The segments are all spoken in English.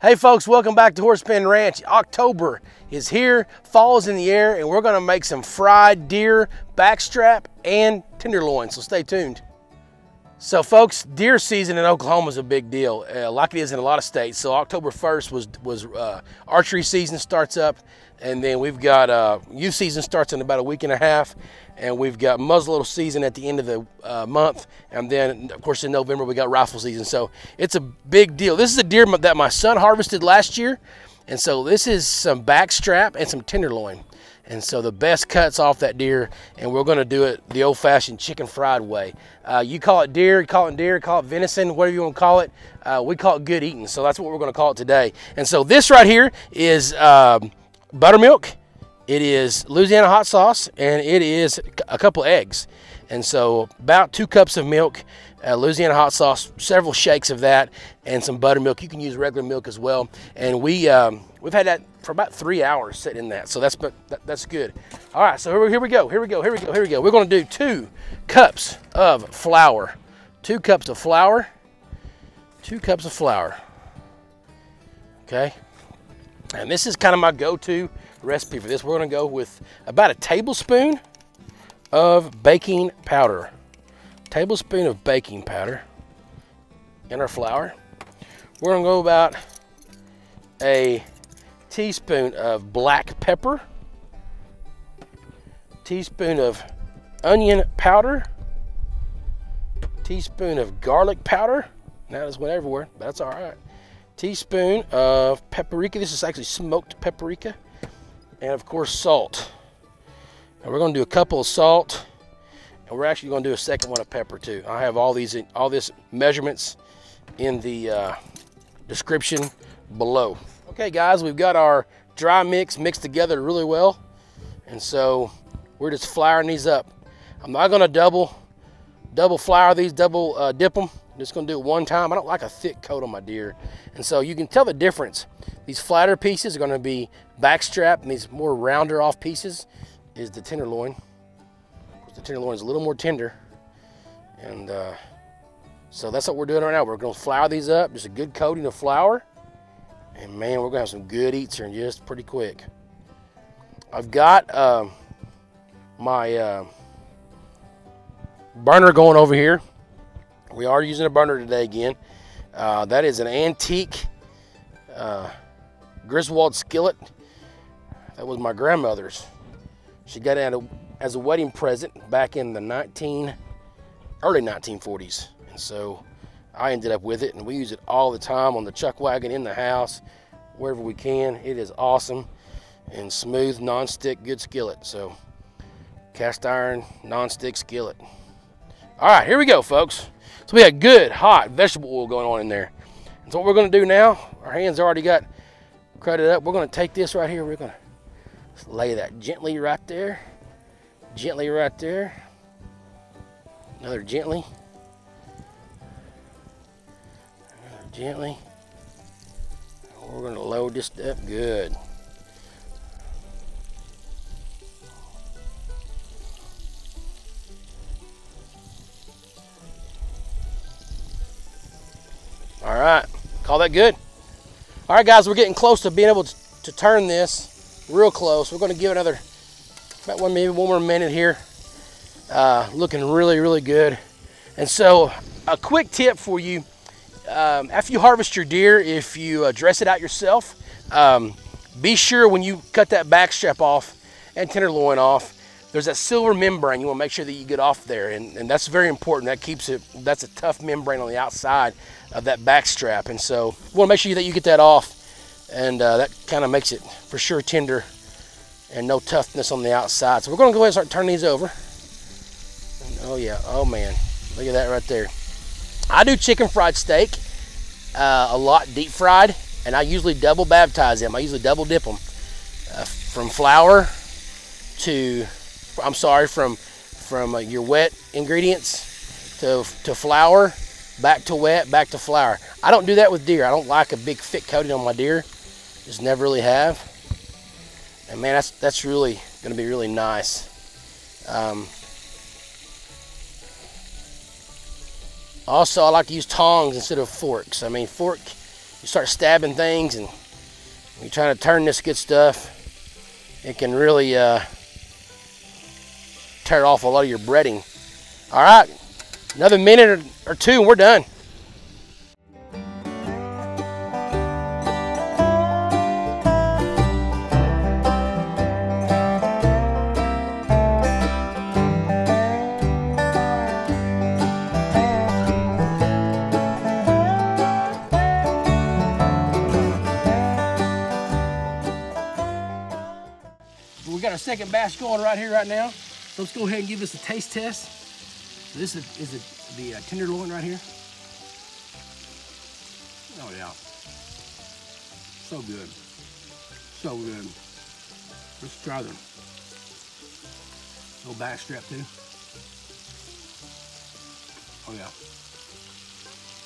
Hey folks, welcome back to Horsepen Ranch. October is here, fall's in the air, and we're gonna make some fried deer, backstrap, and tenderloin, so stay tuned. So folks, deer season in Oklahoma is a big deal, like it is in a lot of states. So October 1st was archery season starts up, and then we've got youth season starts in about a week and a half, and we've got muzzleloader season at the end of the month, and then of course in November we got rifle season. So it's a big deal. This is a deer that my son harvested last year, and so this is some backstrap and some tenderloin. And so the best cuts off that deer, and we're gonna do it the old-fashioned chicken fried way. You call it deer, call it venison, whatever you wanna call it. We call it good eating, so that's what we're gonna call it today. And so this right here is buttermilk, it is Louisiana hot sauce, and it is a couple eggs. And so about 2 cups of milk, Louisiana hot sauce, several shakes of that, and some buttermilk. You can use regular milk as well. And we've had that for about 3 hours sitting in that, so that's good. All right, so here we go. We're gonna do 2 cups of flour. 2 cups of flour. 2 cups of flour. Okay. And this is kind of my go-to recipe for this. We're gonna go with about a tablespoon of baking powder. Tablespoon of baking powder in our flour. We're gonna go about a teaspoon of black pepper, teaspoon of onion powder, teaspoon of garlic powder. Now this went everywhere, but that's all right. Teaspoon of paprika. This is actually smoked paprika, and of course salt. And we're going to do a couple of salt, and we're actually going to do a second one of pepper too. I have all this measurements in the description below. Okay guys, we've got our dry mix mixed together really well, and so we're just flouring these up. I'm not going to double flour these, double dip them. I'm just going to do it one time. I don't like a thick coat on my deer, and so you can tell the difference. These flatter pieces are going to be backstrap, and these more rounder off pieces is the tenderloin. The tenderloin is a little more tender, and so that's what we're doing right now. We're going to flour these up, just a good coating of flour, and man, we're going to have some good eats here in just pretty quick. I've got my burner going over here. We are using a burner today again. That is an antique Griswold skillet. That was my grandmother's. She got it as a wedding present back in the early 1940s. And so I ended up with it, and we use it all the time on the chuck wagon, in the house, wherever we can. It is awesome and smooth, non-stick, good skillet. So cast iron, non-stick skillet. All right, here we go, folks. So we got good, hot vegetable oil going on in there. And so what we're gonna do now, our hands already got crowded up. We're gonna take this right here. We're gonna lay that gently right there. Gently right there. Another gently. Another gently. We're gonna load this up good. All right, call that good. All right, guys, we're getting close to being able to turn this real close. We're going to give it another, maybe one more minute here. Looking really, really good. And so a quick tip for you, after you harvest your deer, if you dress it out yourself, be sure when you cut that backstrap off and tenderloin off, there's that silver membrane. You want to make sure that you get off there, and that's very important. That keeps it, that's a tough membrane on the outside of that backstrap, and so you want to make sure that you get that off, and that kind of makes it for sure tender and no toughness on the outside. So we're going to go ahead and start turning these over. And oh yeah, oh man, look at that right there. I do chicken fried steak a lot deep fried, and I usually double baptize them. I usually double dip them from flour to, I'm sorry, from your wet ingredients to flour, back to wet, back to flour. I don't do that with deer. I don't like a big thick coating on my deer. Just never really have. And man, that's really going to be really nice. Also, I like to use tongs instead of forks. I mean, fork you start stabbing things and you're trying to turn this good stuff, it can really tear off a lot of your breading. All right, another minute or two and we're done. We got our second batch going right here, right now. So let's go ahead and give this a taste test. So this is the tenderloin right here. Oh yeah, so good, so good. Let's try them. Little backstrap too. Oh yeah,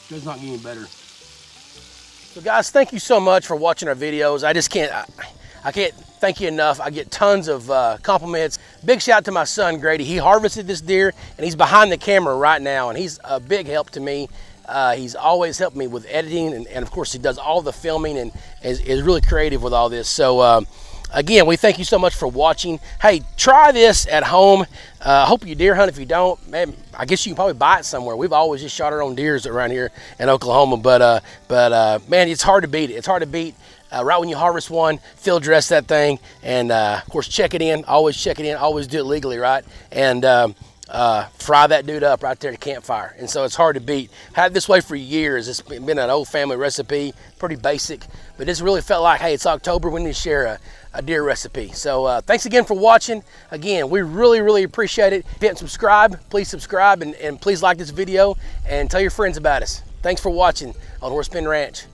does not get any better. So guys, thank you so much for watching our videos. I just can't. I can't thank you enough. I get tons of compliments. Big shout out to my son, Grady. He harvested this deer and he's behind the camera right now and he's a big help to me. He's always helped me with editing and of course he does all the filming and is really creative with all this. So again, we thank you so much for watching. Hey, try this at home. I hope you deer hunt. If you don't, man, I guess you can probably buy it somewhere. We've always just shot our own deers around here in Oklahoma, but man, it's hard to beat it. It's hard to beat. Right when you harvest one, field dress that thing, and of course check it in. Always check it in. Always do it legally, right? And fry that dude up right there at the campfire. And so it's hard to beat. Had it this way for years. It's been an old family recipe, pretty basic, but it's really felt like, hey, it's October. We need to share a deer recipe. So thanks again for watching. Again, we really appreciate it. If you haven't subscribed, please subscribe and please like this video and tell your friends about us. Thanks for watching on Horse Pen Ranch.